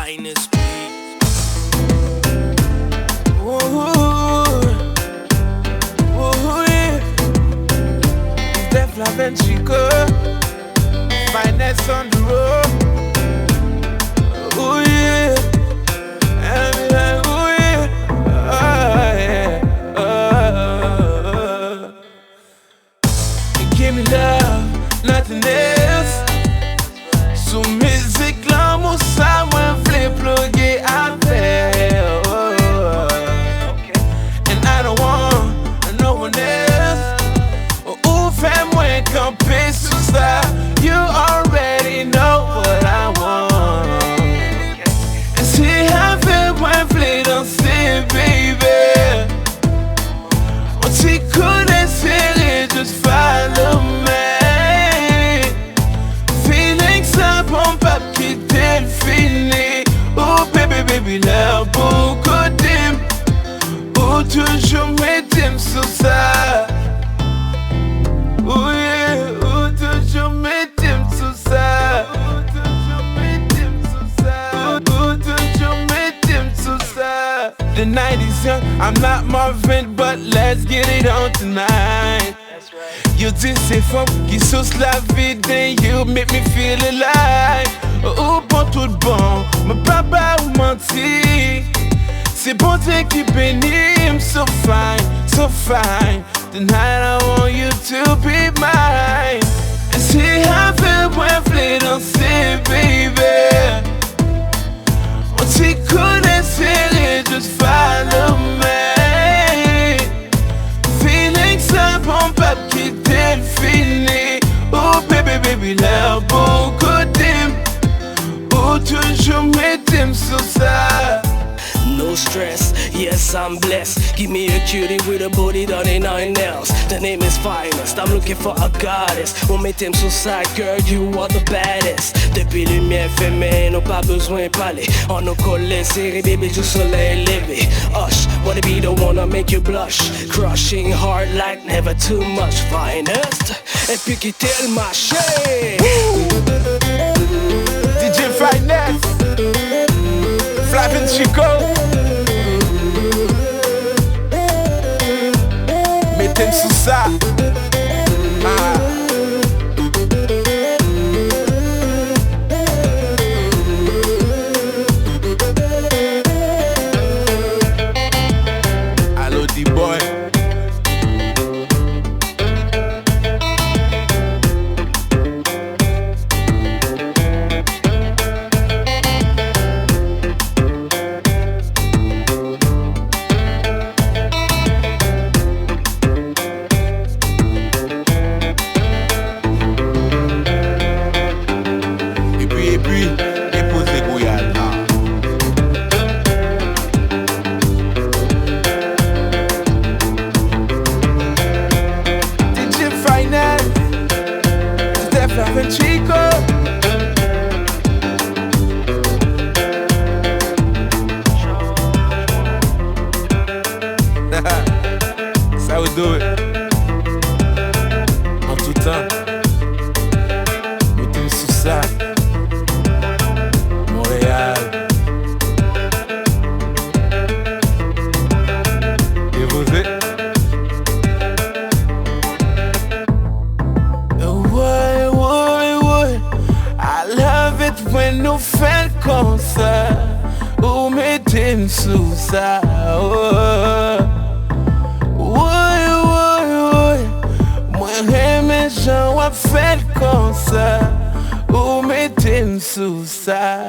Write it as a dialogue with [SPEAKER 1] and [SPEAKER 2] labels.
[SPEAKER 1] finest beat.
[SPEAKER 2] Yeah. Deeh Flavincy, finest on the road. Ooh yeah, and me like ooh yeah, give me love, nothing else. Sous musique l'amour ça moi v'lais plugger avec. And I don't want no one else. Ou fais-moi camper sous ça. You already know what I want. And si avec-moi v'lais danser, baby. On s'y connaît serré, just follow me. Feeling ça bombe pas quitter le fini. Oh baby, baby, l'air beaucoup dim. Oh toujours Mete'm sur ça. Oh yeah, oh toujours Mete'm sur ça. Oh toujours Mete'm sur ça. Oh toujours Mete'm sur ça. The night is young, I'm not Marvin, but let's get it on tonight. You dis c'est femme qui sauce la vie, then you make me feel alive. Oh bon tout bon, mais papa ou menti. C'est bon Dieu qui bénit, I'm so fine, so fine. Tonight I want you to be mine. And si avec-moi v'lais danser, baby. On s'y connaît serré, just follow me. Feeling ça bombe pas quitter le fini. Oh baby, baby, l'air beaucoup dim. Oh toujours Mete'm sur ça.
[SPEAKER 1] No stress, yes I'm blessed. Give me a cutie with a body done in 9 nails. The name is finest, I'm looking for a goddess. On Mete'm sur ça, girl, you are the baddest. Depuis lumière fermée, n'ont pas besoin de parler. On nous colle serré, baby, du soleil levé. Hush, wanna be the one to make you blush. Crushing hard like never too much. Finest, et puis quitter le marché.
[SPEAKER 2] DJ Finest, Flavincy, Mete'm sur ça. Allo Boii. Et puis, déposer Gouyad. DJ Finest, Deeh Flavincy. Ça vous do it. En tout temps, Mete'm sur ça. Montréal. Et vous êtes? I love it when nous fait comme ça. Oh, Mete'm sur ça. Moi, j'aime les gens qui fait comme ça. Oh, Mete'm sur ça.